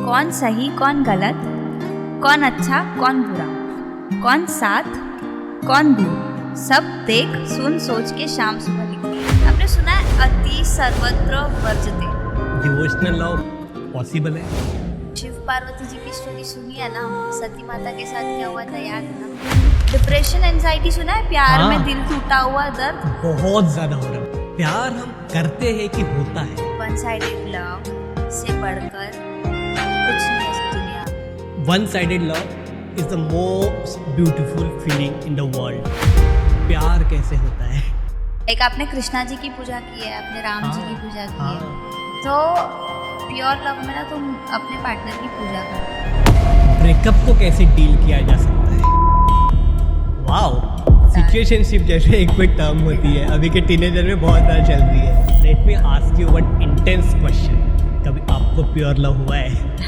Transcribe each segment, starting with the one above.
कौन सही कौन गलत, कौन अच्छा कौन बुरा, कौन साथ कौन दूर, सब देख सुन सोच के शाम सुबह लिखती। आपने सुना है अति सर्वत्र वर्जते। डिवोशनल लव पॉसिबल है? शिव पार्वती जी की स्टोरी सुनी है ना, सती माता के साथ क्या हुआ था याद है ना। डिप्रेशन एंजाइटी सुना है, प्यार में दिल टूटा हुआ दर्द बहुत ज्यादा हो रहा है। प्यार हम करते हैं कि होता है? वन साइडेड लव से बढ़कर कुछ नहीं है इस दुनिया में। One sided love is the most beautiful feeling in the world. प्यार कैसे होता है? एक आपने कृष्णा जी की पूजा की है, आपने राम जी की पूजा की है, तो प्योर लव में ना तुम अपने पार्टनर की पूजा करो। ब्रेकअप को कैसे डील किया जा सकता है? वाओ, सिचुएशनशिप जैसे एक कोई टर्म होती है, अभी के टीनेजर में बहुत ज़्यादा चल रही है। Let me ask you one intense question, कभी आपको प्योर लव हुआ है?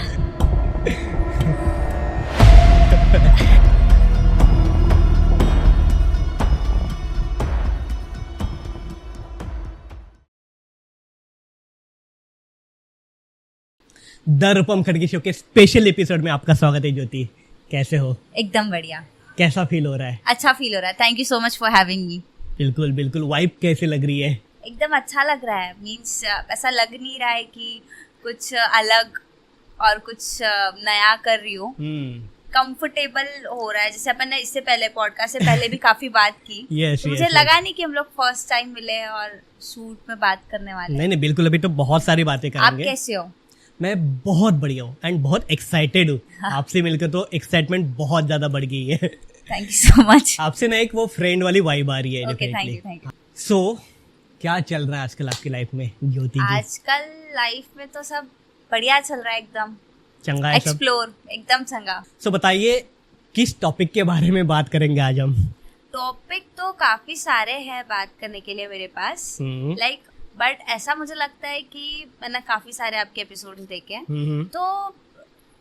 द रूपम खड़गी शो के स्पेशल एपिसोड में आपका स्वागत है। ज्योति, कैसे हो? एकदम बढ़िया। कैसा फील हो रहा है? अच्छा फील हो रहा है, thank you so much for having me. बिल्कुल बिल्कुल। वाइब कैसे लग रही है? एकदम अच्छा लग रहा है, मीन्स ऐसा लग नहीं रहा है कि कुछ अलग और कुछ नया कर रही हूँ। कंफर्टेबल हो रहा है, जैसे अपन ने इससे पहले पॉडकास्ट से पहले भी काफी बात की। yes, तो मुझे लगा नहीं कि हम लोग फर्स्ट टाइम मिले और शूट में बात करने वाले। नहीं बिल्कुल, अभी तो बहुत सारी बातें करेंगे। आप कैसे हो? मैं बहुत बढ़िया हूँ एंड बहुत एक्साइटेड हूँ। आपसे मिलकर तो एक्साइटमेंट बहुत ज्यादा बढ़ गई है। Thank you so much. आपसे ना एक वो फ्रेंड वाली वाइब आ रही है। Okay, thank you. सो क्या चल रहा है आजकल आपकी लाइफ में ज्योति जी? आजकल लाइफ में तो सब बढ़िया चल रहा है, एकदम चंगा है सब? एक्सप्लोर, एकदम चंगा। सो बताइए किस टॉपिक के बारे में बात करेंगे आज हम? टॉपिक तो काफी सारे हैं बात करने के लिए मेरे पास, लाइक बट ऐसा मुझे लगता है कि मैंने काफी सारे आपके एपिसोड्स देखे हैं, तो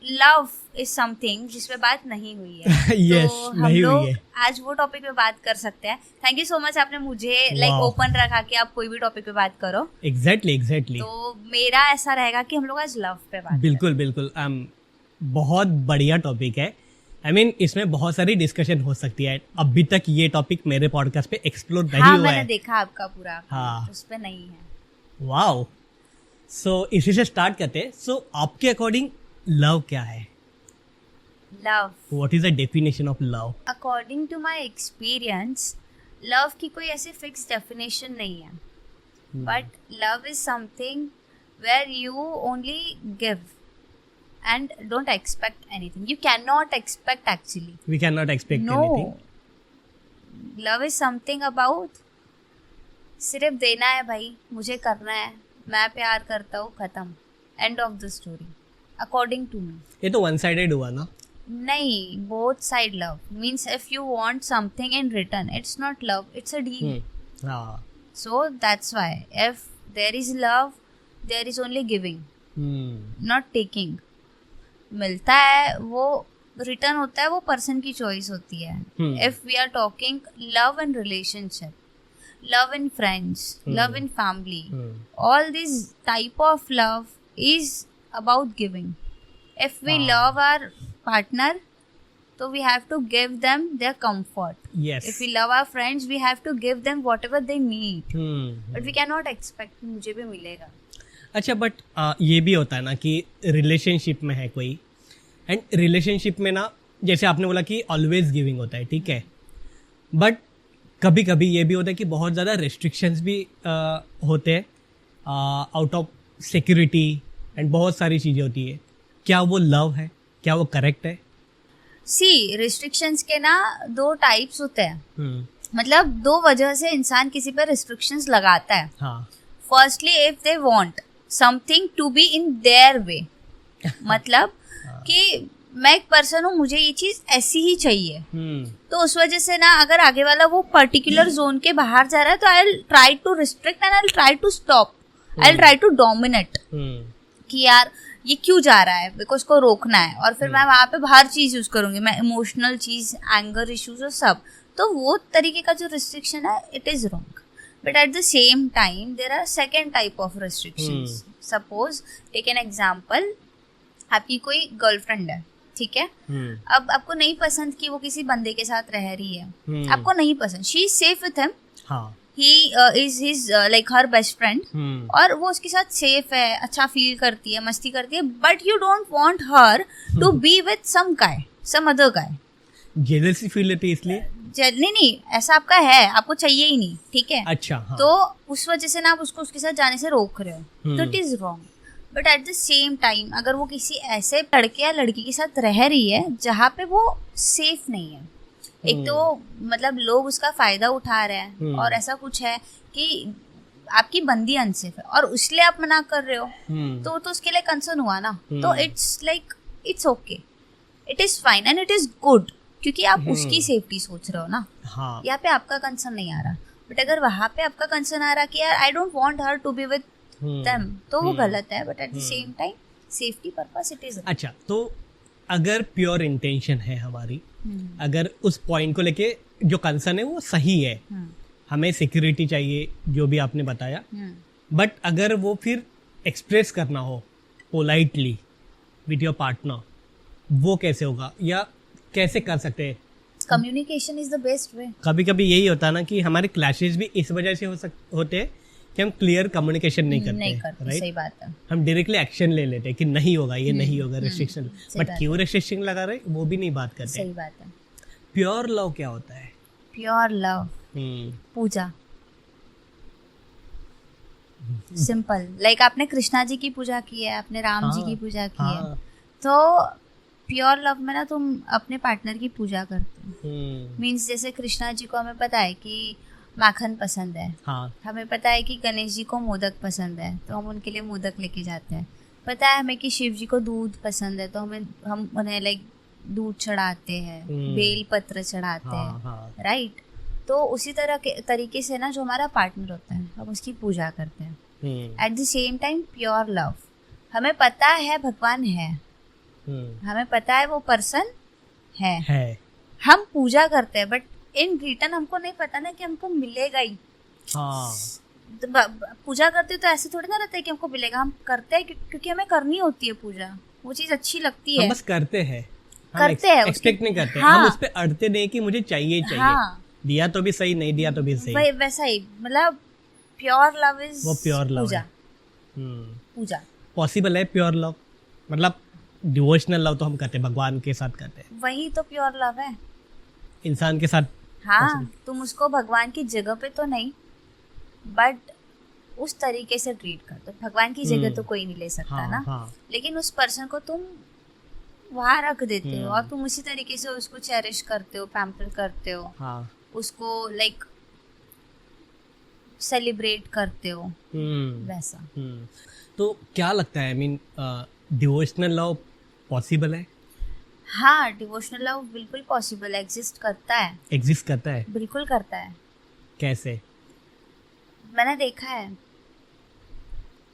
लव इज समथिंग जिसमें बात नहीं हुई है। yes, तो हम नहीं हुई लोग है। आज वो टॉपिक पे बात कर सकते हैं। थैंक यू सो मच, आपने मुझे लाइक ओपन रखा कि आप कोई भी टॉपिक पे बात करो। एग्जैक्टली। तो मेरा ऐसा रहेगा कि हम लोग आज लव पे बात बिल्कुल। बहुत बढ़िया टॉपिक है। I mean, इसमें बहुत सारी डिस्कशन हो सकती है। अभी तक ये टॉपिक मेरे पॉडकास्ट पे एक्सप्लोर नहीं हुआ है। मैंने देखा आपका पूरा, उस पे नहीं है। वाओ, सो इसी से स्टार्ट करते हैं। सो आपके अकॉर्डिंग लव क्या है? Love, what is the definition of love? According to my experience, love की कोई ऐसी फिक्स डेफिनेशन नहीं है, but love is something where you only give and don't expect anything. You cannot expect actually. We cannot expect no. anything. Love is something about सिर्फ देना है भाई, मुझे करना है, मैं प्यार करता हूँ, खत्म, end of the story. According to me. ये तो one sided हुआ ना? नहीं, both side love means if you want something in return, it's not love, it's a deal. हाँ. So that's why if there is love, there is only giving, not taking. मिलता है वो return होता है, वो पर्सन की choice होती है। If we are talking love in relationship, love in friends, love in family, all this type of love is about giving. If we love our partner, तो we have to give them their comfort. If we love our friends, we have to give them whatever they need, but we can not expect मुझे भी मिलेगा। अच्छा, but ये भी होता है ना कि रिलेशनशिप में है कोई, एंड रिलेशनशिप में ना जैसे आपने बोला कि ऑलवेज गिविंग होता है, ठीक है, बट कभी कभी ये भी होता है कि बहुत ज़्यादा रेस्ट्रिक्शंस भी होते हैं, आउट ऑफ सिक्योरिटी एंड बहुत सारी चीज़ें होती है। क्या वो लव है? क्या वो करेक्ट है? सी, रिस्ट्रिक्शंस के ना दो टाइप्स होते हैं। मतलब दो वजह से इंसान किसी पर रिस्ट्रिक्शंस लगाता है। Firstly, if they want something to be in their way, मतलब कि मैं एक पर्सन हूँ, मुझे ये चीज ऐसी ही चाहिए, तो उस वजह से ना अगर आगे वाला वो पर्टिकुलर जोन के बाहर जा रहा है, तो I will try to restrict and I will try to stop, I will try to dominate कि यार ये क्यों जा रहा है, बिकॉज को रोकना है। और फिर मैं वहां पे बाहर चीज यूज करूंगी, मैं इमोशनल चीज, एंगर इश्यूज और सब, तो वो तरीके का जो रिस्ट्रिक्शन है, it is wrong. But at the same time, there are second type of restrictions. Suppose, take an example, आपकी कोई गर्लफ्रेंड है, ठीक है, अब आपको नहीं पसंद कि वो किसी बंदे के साथ रह रही है, आपको नहीं पसंद, she is safe with him, he is his like her best friend, और वो उसके साथ सेफ है, अच्छा फील करती है, मस्ती करती है, but you don't want her to be with some guy, some other guy, jealousy feel होती है इसलिए? नहीं, ऐसा आपका है, आपको चाहिए ही नहीं, ठीक है, अच्छा, हाँ. तो उस वजह से ना आप उसको उसके साथ जाने से रोक रहे हो, तो it is wrong. But at the same time अगर वो किसी ऐसे लड़के या लड़की के साथ रह रही है जहाँ पे वो सेफ नहीं है, एक तो मतलब लोग उसका फायदा उठा रहे हैं, और ऐसा कुछ है कि आपकी बंदी अनसेफ है और उसलिए आप मना कर रहे हो, तो उसके लिए कंसर्न हुआ ना, तो it's like it's okay, it is fine and it is good, क्योंकि आप उसकी सेफ्टी सोच रहे हो ना, हाँ. यहाँ पे आपका कंसर्न नहीं आ रहा, बट अगर वहाँ पे आपका कंसर्न आ रहा कि यार I don't want her to be with them, तो वो गलत है, but at the same time safety purpose it is. अच्छा, तो अगर प्योर इंटेंशन है हमारी, अगर उस पॉइंट को लेके जो कंसर्न है वो सही है, हमें सिक्योरिटी चाहिए जो भी आपने बताया, बट अगर वो फिर एक्सप्रेस करना हो पोलाइटली विद योर पार्टनर, वो कैसे होगा या कैसे कर सकते हैं? Communication is the best way. कभी कभी यही होता है ना कि हमारे क्लैशेस भी इस वजह से होते हैं कि हम क्लियर कम्युनिकेशन नहीं करते, राइट? सही बात है। हम डायरेक्टली एक्शन ले लेते हैं कि नहीं होगा, ये नहीं होगा, रिस्ट्रिक्शन, बट क्यों रिस्ट्रिक्शन लगा रहे वो भी नहीं बात करते। सही बात है। प्योर लव क्या होता है? प्योर लव पूजा, सिंपल, लाइक आपने कृष्णा जी की पूजा की है, आपने राम जी की पूजा की है, तो प्योर लव में ना तुम अपने पार्टनर की पूजा करते हो। मीन्स जैसे कृष्णा जी को हमें पता है कि माखन पसंद है, हमें पता है कि गणेश जी को मोदक पसंद है, तो हम उनके लिए मोदक लेके जाते हैं। पता है हमें कि शिव जी को दूध पसंद है, तो हम उन्हें लाइक दूध चढ़ाते हैं, बेल पत्र चढ़ाते हैं, राइट? तो उसी तरह के तरीके से ना जो हमारा पार्टनर होता है हम उसकी पूजा करते हैं। Eight the same time pure love, हमें पता है भगवान है, हमें पता है वो पर्सन है, हम पूजा करते हैं, बट इन रिटर्न हमको नहीं पता ना कि हमको मिलेगा ही। तो पूजा करते तो ऐसे थोड़ी ना रहता है कि हमको मिलेगा, हम करते हैं क्योंकि हमें करनी होती है पूजा, वो चीज अच्छी लगती है, हम बस करते हैं, एक्सपेक्ट नहीं करते, हम उस पे अड़ते नहीं कि मुझे चाहिए, दिया तो भी सही, नहीं दिया तो भी सही, वैसा ही, मतलब प्योर लव इज वो प्योर लव पूजा। पूजा पॉसिबल है प्योर लव, मतलब डिवोशनल लव तो हम करते हैं, भगवान के साथ करते हैं, वही तो प्योर लव है इंसान के साथ। हाँ, तुम उसको भगवान की जगह पे तो नहीं, बट उस तरीके से ट्रीट कर दो। भगवान की जगह तो कोई नहीं ले सकता ना, लेकिन उस पर्सन को तुम वहाँ रख देते हो और तुम उसी तरीके से उसको चेरिश करते हो, पैम्पर करते हो, उसको लाइक सेलिब्रेट करते हो, वैसा। तो क्या लगता है, I mean devotional love possible है? हाँ, डिवोशनल लव बिल्कुल पॉसिबल है, एग्जिस्ट करता है, बिल्कुल करता है। कैसे? मैंने देखा है,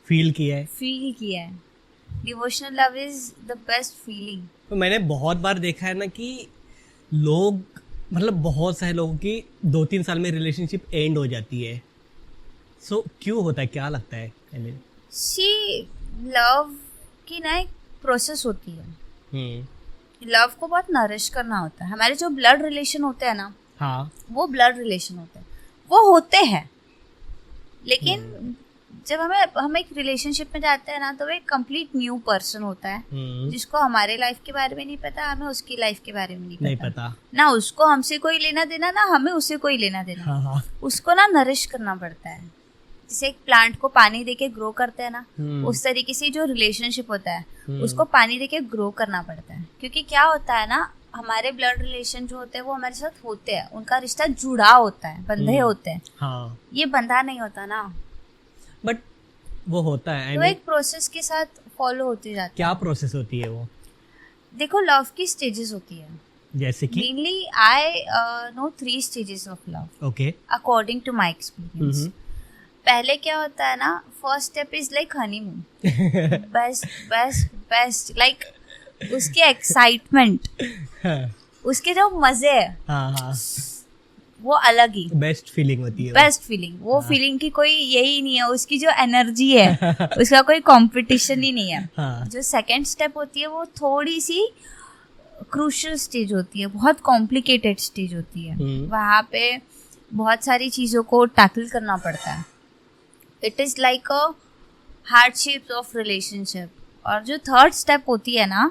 फील किया है। Devotional love is the best feeling. तो मैंने बहुत बार देखा है ना कि लोग, मतलब बहुत सारे लोगों की 2-3 साल में रिलेशनशिप एंड हो जाती है, सो क्यों होता है, क्या लगता है? लव की ना एक प्रोसेस होती है, लव को बहुत नरिश करना होता है। हमारे जो ब्लड रिलेशन होते हैं ना, वो ब्लड रिलेशन होते हैं, वो होते हैं, लेकिन जब हम एक रिलेशनशिप में जाते हैं ना, तो वो एक कंप्लीट न्यू पर्सन होता है, जिसको हमारे लाइफ के बारे में नहीं पता, हमें उसकी लाइफ के बारे में नहीं पता ना, उसको हमसे कोई लेना देना ना हमें उससे कोई लेना देना। उसको ना नरिश करना पड़ता है, जैसे एक प्लांट को पानी देके ग्रो करते हैं ना, उस तरीके से जो रिलेशनशिप होता है उसको पानी देके ग्रो करना पड़ता है। क्योंकि क्या होता है ना, हमारे ब्लड रिलेशन जो होते हैं वो हमारे साथ होते हैं, उनका रिश्ता जुड़ा होता है, बंधे होते हैं, ये बंधा नहीं होता ना, बट वो होता है, तो एक प्रोसेस के साथ फॉलो होती जाती है। क्या प्रोसेस होती है वो? देखो, लव की स्टेजेस होती है, जैसे कि mainly I know 3 stages of love, okay, according to my experience. पहले क्या होता है ना, first step is like honeymoon, best like उसके एक्साइटमेंट, उसके जो मजे है, वो अलग ही बेस्ट फीलिंग होती है, बेस्ट फीलिंग। वो फीलिंग की कोई यही नहीं है, उसकी जो एनर्जी है उसका कोई कंपटीशन ही नहीं है। हाँ. जो सेकंड स्टेप होती है वो थोड़ी सी क्रूशियल स्टेज होती है, बहुत कॉम्प्लिकेटेड स्टेज होती है। वहाँ पे बहुत सारी चीज़ों को टैकल करना पड़ता है। It is like a hardship of relationship. और जो थर्ड स्टेप होती है ना,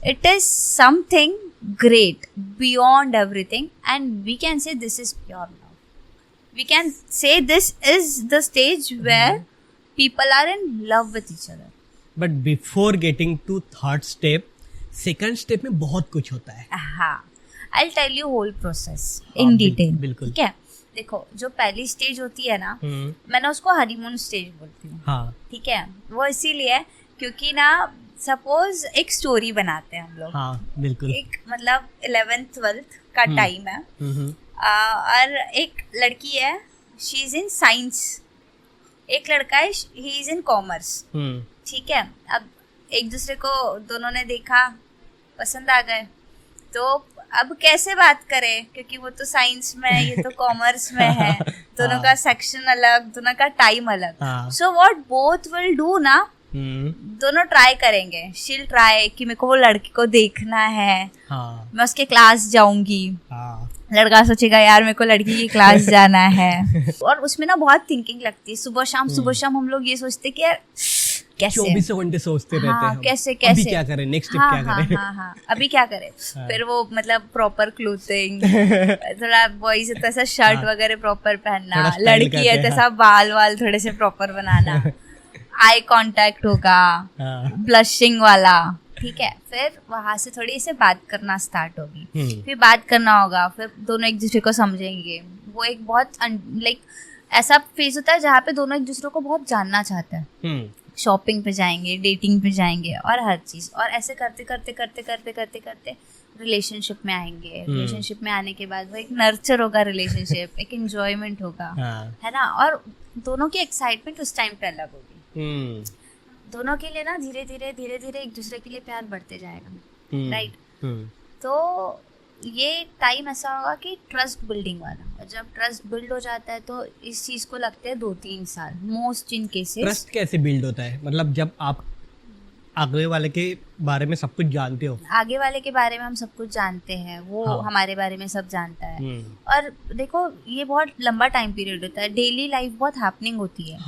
it is something great beyond everything, and we can say this is pure love. We can say this is the stage where people are in love with each other. But before getting to third step, second step में बहुत कुछ होता है। हाँ, I'll tell you whole process in detail। बिल्कुल। ठीक है, देखो जो पहली स्टेज होती है ना, मैंने उसको हनीमून स्टेज बोलती हूँ। हाँ. ठीक है, वो इसीलिए क्योंकि ना सपोज एक स्टोरी बनाते हैं हम लोग। हाँ, बिल्कुल। एक मतलब 11th-12th का टाइम है, और एक लड़की है, शी इज इन साइंस, एक लड़का है, ही इज इन कॉमर्स। ठीक है, अब एक दूसरे को दोनों ने देखा, पसंद आ गए, तो अब कैसे बात करें, क्योंकि वो तो साइंस में है, ये तो कॉमर्स में है, दोनों का सेक्शन अलग, दोनों का टाइम अलग। So what both will do ना, दोनों ट्राई करेंगे। शील ट्राई कि मेरे को वो लड़की को देखना है, मैं उसके क्लास जाऊंगी। लड़का सोचेगा यार मेरे को लड़की की क्लास जाना है। और उसमें ना बहुत थिंकिंग लगती है। सुबह शाम हम लोग ये सोचते कि यार कैसे 24 घंटे सोचते रहते हैं, कैसे अभी क्या करें, नेक्स्ट स्टेप क्या करें। हाँ, अभी क्या करें। फिर वो मतलब प्रॉपर क्लोथिंग, थोड़ा बॉयज है तो ऐसा शर्ट वगैरह प्रॉपर पहनना, लड़की है तो ऐसा बाल वाल थोड़े से प्रॉपर बनाना, आई कांटेक्ट होगा, ब्लशिंग वाला। ठीक है, फिर वहां से थोड़ी से बात करना स्टार्ट होगी, फिर बात करना होगा, फिर दोनों एक दूसरे को समझेंगे। वो एक बहुत लाइक ऐसा फेज होता है जहाँ पे दोनों एक दूसरे को बहुत जानना चाहते हैं। शॉपिंग पे जाएंगे, डेटिंग पे जाएंगे और हर चीज, और ऐसे करते करते करते करते करते करते रिलेशनशिप में आएंगे। रिलेशनशिप में आने के बाद वो एक नर्चर होगा रिलेशनशिप, एक एंजॉयमेंट होगा, है ना, और दोनों की एक्साइटमेंट उस टाइम पे अलग होगी। दोनों के लिए ना धीरे धीरे एक दूसरे के लिए प्यार बढ़ते जाएगा, राइट। तो ये टाइम ऐसा होगा कि ट्रस्ट बिल्डिंग वाला, और जब ट्रस्ट बिल्ड हो जाता है तो इस चीज को लगते हैं 2-3 साल मोस्ट इन केसेस। ट्रस्ट कैसे बिल्ड होता है, मतलब जब आप आगे वाले के बारे में सब कुछ जानते हो, आगे वाले के बारे में हम सब कुछ जानते हैं, वो हमारे बारे में सब जानता है। और देखो ये बहुत लंबा टाइम पीरियड होता है, डेली लाइफ बहुत हैपनिंग होती है,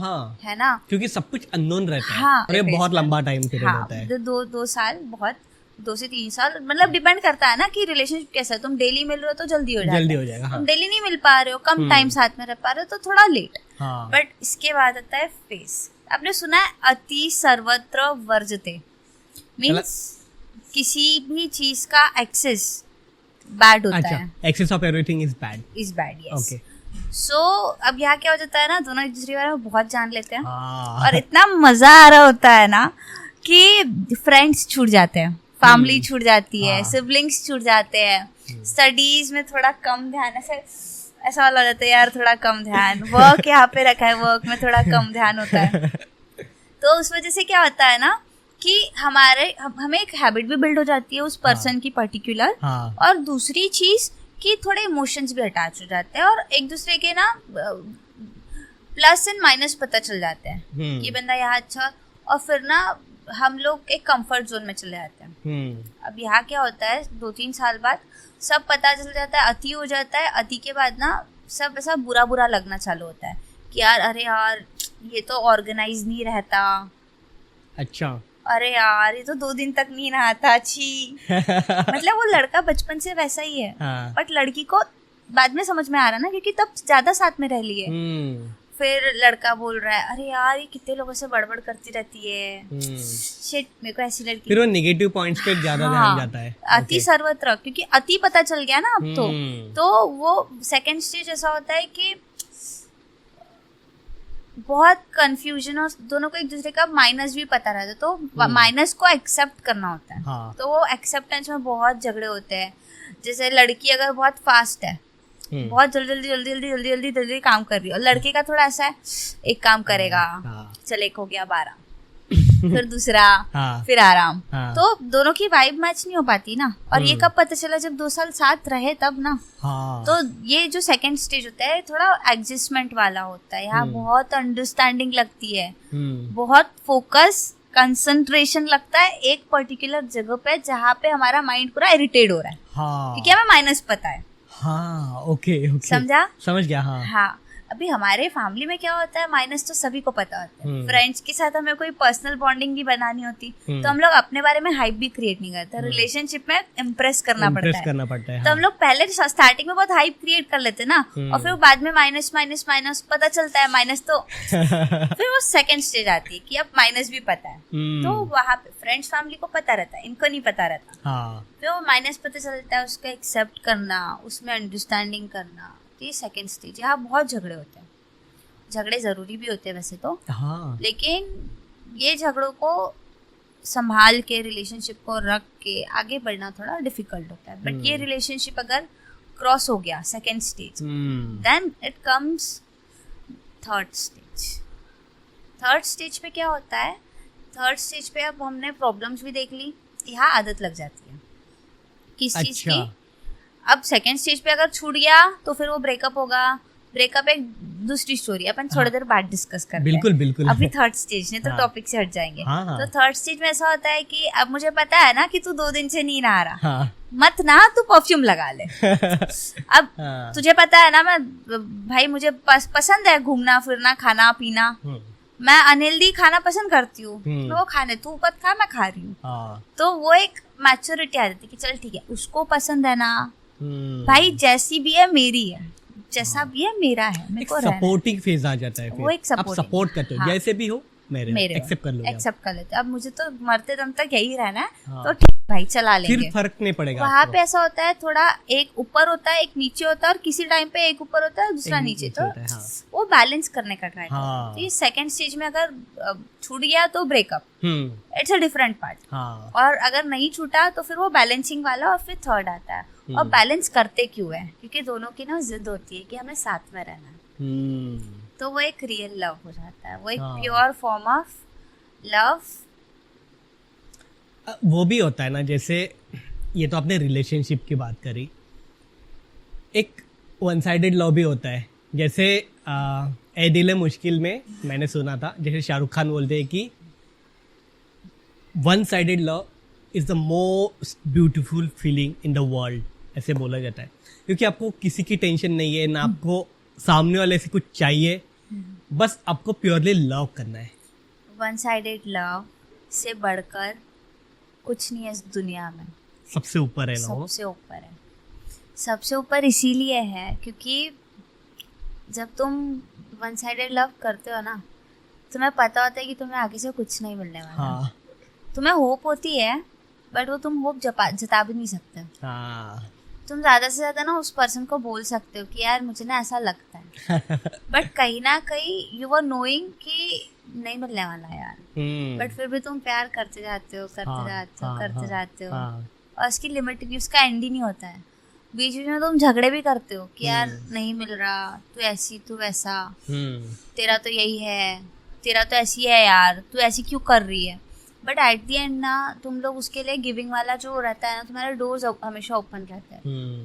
है ना, क्योंकि सब कुछ अननोन रहता है। और ये बहुत लंबा टाइम पीरियड होता है, 2 साल, बहुत 2 से 3 साल, मतलब डिपेंड करता है ना कि रिलेशनशिप कैसा है। तुम डेली मिल रहे हो तो जल्दी हो जाएगा, तुम डेली नहीं मिल पा रहे हो, कम टाइम साथ में रह पा रहे हो तो थोड़ा लेट। बट इसके बाद आता है फेस। आपने सुना है अति सर्वत्र वर्जते, मीन्स किसी भी चीज का एक्सेस बैड होता है। Excess of everything is bad, yes. Okay, so अब यहाँ क्या हो जाता है ना, दोनों एक दूसरे के बारे में बहुत जान लेते हैं, और इतना मजा आ रहा होता है ना कि फ्रेंड्स छूट जाते हैं, फैमिली छूट जाती है, सिबलिंग्स छूट जाते हैं, स्टडीज में थोड़ा कम ध्यान, ऐसा वाला हो जाता है यार थोड़ा कम ध्यान, वर्क यहाँ पे रखा है, वर्क में थोड़ा कम ध्यान होता है। तो उस वजह से क्या होता है ना कि हमें एक हैबिट भी बिल्ड हो जाती है उस पर्सन की पर्टिकुलर, और दूसरी चीज कि थोड़े इमोशंस भी अटैच हो जाते हैं, और एक दूसरे के ना प्लस एंड माइनस पता चल जाते हैं कि बंदा यहाँ अच्छा, और फिर ना हम लोग एक कंफर्ट जोन में चले जाते हैं। अब यहाँ क्या होता है, 2-3 साल बाद सब पता चल जाता है, अति हो जाता है। अति के बाद ना सब ऐसा बुरा बुरा लगना चालू होता है कि यार अरे यार ये तो ऑर्गेनाइज नहीं रहता, अच्छा अरे यार ये तो 2 दिन तक नहीं नहाता, छी। मतलब वो लड़का बचपन से वैसा ही है, बट लड़की को बाद में समझ में आ रहा ना, क्योंकि तब ज्यादा साथ में रह लिए। फिर लड़का बोल रहा है अरे यार ये कितने लोगों से बड़बड़ करती रहती है, शिट मेरे को ऐसी लड़की। फिर वो नेगेटिव पॉइंट्स पे ज्यादा ध्यान जाता है, अति सर्वत्र, क्योंकि अति पता चल गया ना अब तो वो सेकंड स्टेज ऐसा होता है कि बहुत कंफ्यूजन, और दोनों को एक दूसरे का माइनस भी पता रहता है, तो माइनस को एक्सेप्ट करना होता है। तो वो एक्सेप्टेंस में बहुत झगड़े होते हैं। जैसे लड़की अगर बहुत फास्ट है, बहुत जल्दी काम कर रही है, और लड़के का थोड़ा ऐसा है एक काम करेगा, चल 1 हो गया 12, फिर दूसरा, हाँ, फिर आराम। हाँ, तो दोनों की वाइब मैच नहीं हो पाती ना। और ये कब पता चला, जब 2 साल साथ रहे तब ना। हाँ, तो ये जो सेकंड स्टेज होता है थोड़ा एडजस्टमेंट वाला होता है। यहाँ बहुत अंडरस्टैंडिंग लगती है, बहुत फोकस, कंसंट्रेशन लगता है एक पर्टिकुलर जगह पे जहाँ पे हमारा माइंड पूरा इरिटेट हो रहा है, हाँ, क्योंकि हमें माइनस पता है। हाँ, ओके, समझा? समझ गया। हाँ, हाँ। अभी हमारे फैमिली में क्या होता है, माइनस तो सभी को पता होता है। फ्रेंड्स के साथ हमें कोई पर्सनल बॉन्डिंग भी बनानी होती, तो हम लोग अपने बारे में हाइप भी क्रिएट नहीं करते। रिलेशनशिप में इम्प्रेस करना पड़ता है। तो हम लोग पहले स्टार्टिंग में बहुत हाइप क्रिएट कर लेते ना, और फिर बाद में माइनस माइनस माइनस पता चलता है माइनस, तो फिर वो सेकंड स्टेज आती है कि अब माइनस भी पता है। तो वहाँ पे फ्रेंड्स फैमिली को पता रहता है, इनको नहीं पता रहता। फिर वो माइनस पता चलता है, उसको एक्सेप्ट करना, उसमें अंडरस्टैंडिंग करना, ये सेकंड स्टेज। यहाँ बहुत झगड़े होते हैं। झगड़े जरूरी भी होते हैं वैसे तो, हाँ। लेकिन ये झगड़ों को संभाल के, रिलेशनशिप को रख के आगे बढ़ना थोड़ा डिफिकल्ट होता है। बट ये रिलेशनशिप अगर क्रॉस हो गया second stage, then it comes third stage. Third stage पे क्या होता है, थर्ड स्टेज पे अब हमने प्रॉब्लम्स भी देख ली, यहाँ आदत लग जाती है किस चीज की। अब सेकेंड स्टेज पे अगर छूट गया तो फिर वो ब्रेकअप होगा। ब्रेकअप एक दूसरी स्टोरी, अपन थोड़ी देर बाद डिस्कस करते हैं। बिल्कुल बिल्कुल। अभी थर्ड स्टेज ने तो टॉपिक से हट जाएंगे। तो थर्ड स्टेज में ऐसा होता है कि अब मुझे पता है ना कि तू 2 दिन से नहीं नहा रहा, मत ना, तू परफ्यूम लगा ले। अब तुझे पता है ना, मैं भाई मुझे पसंद है घूमना फिरना, खाना पीना, मैं अनहेल्दी खाना पसंद करती हूँ, तो वो खाने तू मत खा, मैं खा रही हूँ। तो वो एक मैच्योरिटी आ जाती है कि चल ठीक है, उसको पसंद है ना भाई, जैसी भी है मेरी है, जैसा भी है मेरा है, मेरे को सपोर्टिंग फेज आ जाता है। वो एक सपोर्ट करते हो, जैसे भी हो मेरे एक्सेप्ट कर लेते। अब मुझे तो मरते दम तक यही रहना है, तो ठीक भाई चला लेंगे, फिर फर्क नहीं पड़ेगा। वहाँ पे ऐसा होता है, थोड़ा एक ऊपर होता है एक नीचे होता है, और किसी टाइम पे एक ऊपर होता है दूसरा नीचे, तो वो बैलेंस करने का ट्राई करते हैं। सेकंड स्टेज में अगर छूट गया तो breakup, it's a different part. और अगर नहीं छूटा तो फिर वो बैलेंसिंग वाला, और फिर थर्ड आता है। और बैलेंस करते क्यों है, क्योंकि दोनों की ना जिद होती है कि हमें साथ में रहना है। तो वो एक रियल लव हो जाता है, वो एक प्योर फॉर्म ऑफ लव। वो भी होता है ना, जैसे ये तो आपने रिलेशनशिप की बात करी, एक वन साइडेड लव भी होता है। जैसे ए दिल मुश्किल में मैंने सुना था, जैसे शाहरुख खान बोलते हैं कि one sided love is the most beautiful feeling in the world, ऐसे बोला जाता है। क्योंकि आपको किसी की टेंशन नहीं है ना, आपको सामने वाले से कुछ चाहिए, बस आपको प्योरली लव करना है। वन साइडेड लव से बढ़कर कुछ नहीं है इस दुनिया में, सबसे ऊपर है ना, सबसे ऊपर है। सबसे ऊपर इसीलिए है क्योंकि जब तुम वन साइडेड लव करते हो ना, तुम्हें पता होता है कि तुम्हें आगे से कुछ नहीं मिलने वाला। हाँ। तुम्हें होप होती है, बट वो तुम होप जता भी नहीं सकते। हाँ। तुम ज्यादा से ज्यादा ना उस पर्सन को बोल सकते हो कि यार मुझे ना ऐसा लगता है, बट कहीं ना कहीं यू आर नोइंग कि नहीं मिलने वाला यार, बट फिर भी तुम प्यार करते जाते हो, करते जाते हो, और उसकी लिमिट भी, उसका एंड ही नहीं होता है। बीच बीच में तुम झगड़े भी करते हो कि यार नहीं मिल रहा, तू ऐसी तू वैसा, तेरा तो यही है, तेरा तो ऐसी है यार, तू ऐसी क्यों कर रही है। बट एट दी एंड ना तुम लोग उसके लिए गिविंग वाला जो रहता है ना, तुम्हारा डोर्स हमेशा ओपन रहता है,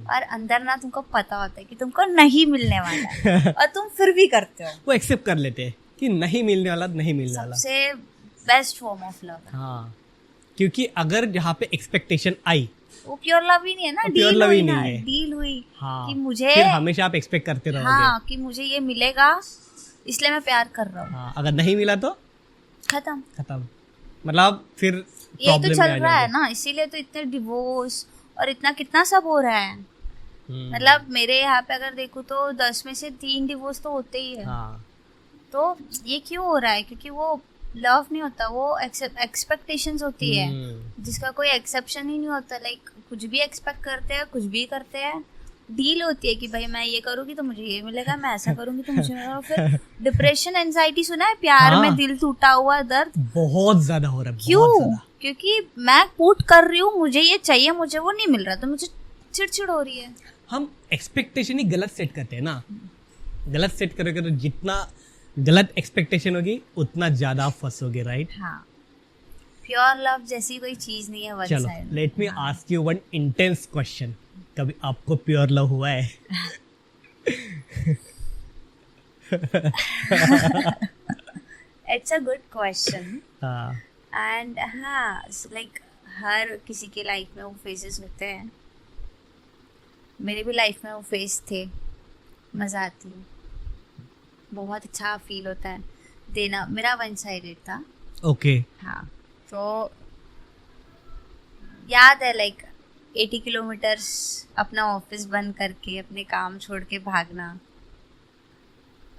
और अंदर ना तुमको पता होता है कि तुमको नहीं मिलने वाला है, और तुम फिर भी करते हो। वो एक्सेप्ट कर लेते हैं कि नहीं मिलने वाला, नहीं मिलने वाला। सबसे बेस्ट फॉर्म ऑफ लव। हाँ, क्योंकि अगर जहाँ पे एक्सपेक्टेशन आई, वो प्योर लव ही नहीं है ना, प्योर लव ही नहीं है, डील हुई। हाँ, कि मुझे फिर हमेशा आप एक्सपेक्ट करते रहोगे। हाँ, कि मुझे ये मिलेगा इसलिए मैं प्यार कर रहा हूँ। हाँ, अगर नहीं मिला तो खत्म, मतलब फिर ये तो चल रहा है ना, इसीलिए तो इतने डिवोर्स और इतना कितना सब हो रहा है। मतलब मेरे यहाँ पे अगर देखो तो 10 में से 3 डिवोर्स तो होते ही है। हाँ। तो ये क्यों हो रहा है, क्योंकि वो लव नहीं होता, वो एक्सपेक्टेशंस होती है, जिसका कोई एक्सेप्शन ही नहीं होता। लाइक कुछ भी एक्सपेक्ट करते हैं, कुछ भी करते हैं। डील होती है कि भाई मैं ये करूँगी तो मुझे ये मिलेगा, मैं ऐसा करूँगी तो मुझे मिलेगा। फिर डिप्रेशन, एंजाइटी सुना है, प्यार में दिल टूटा हुआ दर्द बहुत ज्यादा हो रहा है। क्यों? क्योंकि मैं पुट कर रही हूँ, मुझे ये चाहिए, मुझे वो नहीं मिल रहा, तो मुझे चिड़चिड़ हो रही है। हम एक्सपेक्टेशन ही गलत सेट करते हैं ना, गलत सेट करोगे तो जितना गलत एक्सपेक्टेशन होगी उतना ज्यादा फंसोगे, राइट? हाँ, प्योर लव जैसी कोई चीज नहीं है वन चलो side. Let me ask you one intense question, कभी आपको प्योर लव हुआ है? It's a good question. हाँ एंड हाँ, लाइक हर किसी के लाइफ में वो फेजेस होते हैं, मेरे भी लाइफ में वो फेज थे। मज़ा आती है, बहुत अच्छा फील होता है देना। मेरा वन साइडेड था। ओके। हाँ, तो याद है लाइक 80 किलोमीटर्स अपना ऑफिस बंद करके अपने काम छोड़ के भागना,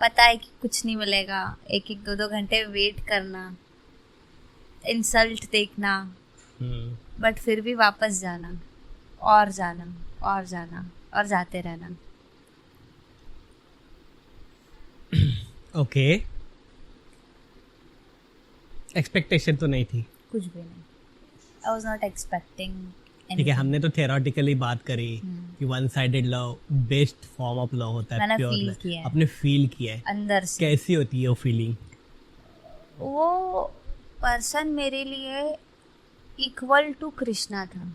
पता है कि कुछ नहीं मिलेगा, 1-1, 2-2 घंटे वेट करना, इंसल्ट देखना, बट फिर भी वापस जाना और जाना और जाना और जाते रहना। ओके। एक्सपेक्टेशन तो नहीं थी? कुछ भी नहीं, आई वॉज नॉट एक्सपेक्टिंग। ठीक है, हमने तो थेरोटिकली बात करी कि one sided love best form of love होता है, मैंने प्योर feel लव। किया है। आपने फील किया है अंदर से कैसी होती है वो फीलिंग? वो पर्सन मेरे लिए इक्वल टू कृष्णा था।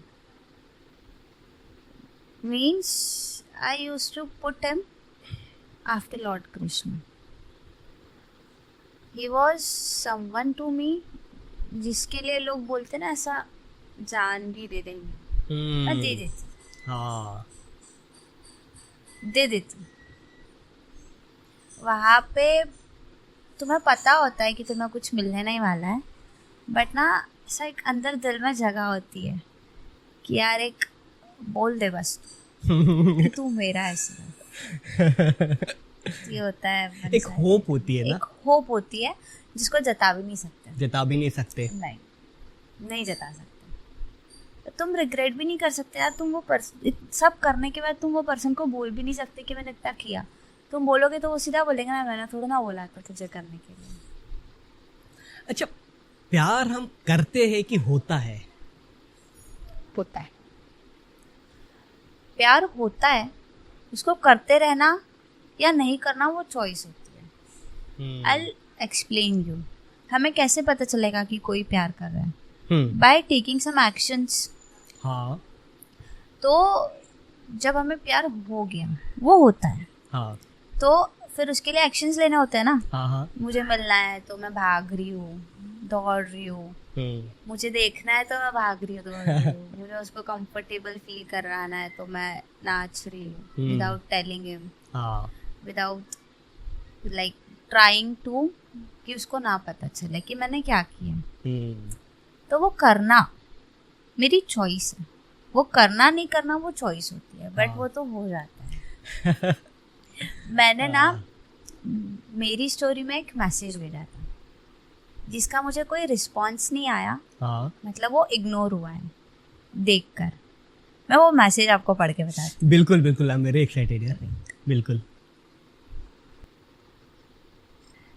Means I use to put him after lord Krishna. He was someone to me जिसके लिए लोग बोलते ना ऐसा जान भी दे देंगे। मैं दे देती, हाँ दे देती। वहाँ पे तुम्हें पता होता है कि तुम्हें कुछ मिलने नहीं वाला है, बट ना ऐसा एक अंदर दिल में जगह होती है कि यार एक बोल दे बस कि तू मेरा है सिर्फ। ये होता है, एक होप होती है ना, एक होप होती है जिसको जता भी नहीं सकते। जता भी नहीं सकते। नहीं जता सकते। तुम रिग्रेट भी नहीं कर सकते यार। तुम वो सब करने के बाद तुम वो पर्सन को बोल भी नहीं सकते कि मैंने इतना किया। तुम बोलोगे तो वो सीधा बोलेगा ना मैंने थोड़ा ना बोला था तुझे करने के लिए। अच्छा, प्यार हम करते हैं कि होता है? होता है। प्यार होता है, उसको करते रहना या नहीं करना वो चॉइस होती है। I explain you. हमें कैसे पता चलेगा कि कोई प्यार कर रहा है? By taking some actions. हाँ। तो जब हमें प्यार हो गया, वो होता है, हाँ। तो फिर उसके लिए एक्शंस लेने होते हैं ना। हाँ। मुझे मिलना है तो मैं भाग रही हूँ, दौड़ रही हूँ। मुझे देखना है तो मैं भाग रही हूँ, दौड़ रही हूँ। मुझे उसको कंफर्टेबल फील कराना है तो मैं नाच रही हूँ without telling him, without like trying to कि उसको ना पता चले कि मैंने क्या किया। तो वो करना मेरी चॉइस है। वो करना नहीं करना वो चॉइस होती है, बट वो तो हो जाता है। मैंने ना मेरी स्टोरी में एक मैसेज भेजा था जिसका मुझे कोई रिस्पॉन्स नहीं आया। मतलब वो इग्नोर हुआ है देखकर। मैं वो मैसेज आपको पढ़ के बताती हूँ। बिल्कुल बिल्कुल, आई एम वेरी एक्साइटेड यार। बिल्कुल।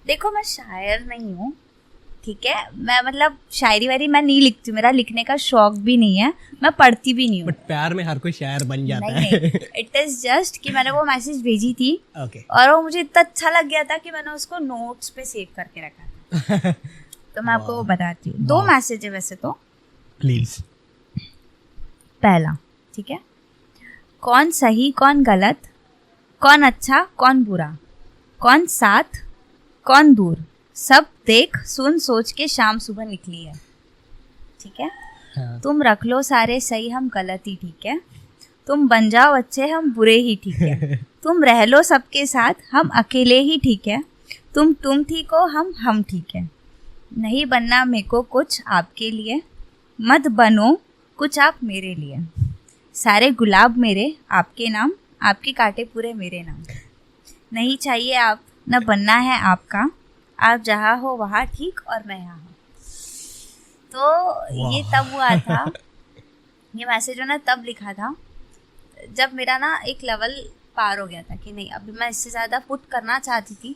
देखो मैं शायर नहीं हूँ, ठीक है। मैं मतलब शायरी वायरी मैं नहीं लिखती, मेरा लिखने का शौक भी नहीं है, मैं पढ़ती भी नहीं हूँ। बट प्यार में हर कोई शायर बन जाता नहीं, है। इट इज जस्ट कि मैंने वो मैसेज भेजी थी। okay. और वो मुझे इतना अच्छा लग गया था कि मैंने उसको नोट्स पे सेव करके रखा था। तो मैं आपको वो बताती हूँ। 2 मैसेज है वैसे तो। प्लीज। पहला, ठीक है, कौन सही कौन गलत, कौन अच्छा कौन बुरा, कौन साथ कौन दूर, सब देख सुन सोच के शाम सुबह निकली है, ठीक है। हाँ. तुम रख लो सारे सही हम गलत ही, ठीक है। तुम बन जाओ अच्छे हम बुरे ही, ठीक है। तुम रह लो सबके साथ हम अकेले ही, ठीक है। तुम ठीक हो हम ठीक है। नहीं बनना मेरे को कुछ आपके लिए, मत बनो कुछ आप मेरे लिए। सारे गुलाब मेरे आपके नाम, आपके कांटे पूरे मेरे नाम। नहीं चाहिए आप न बनना है आपका, आप जहाँ हो वहाँ ठीक और मैं यहाँ हूँ। तो ये तब हुआ था, ये मैसेज मैंने तब लिखा था जब मेरा ना एक लेवल पार हो गया था कि नहीं अभी मैं इससे ज़्यादा पुट करना चाहती थी,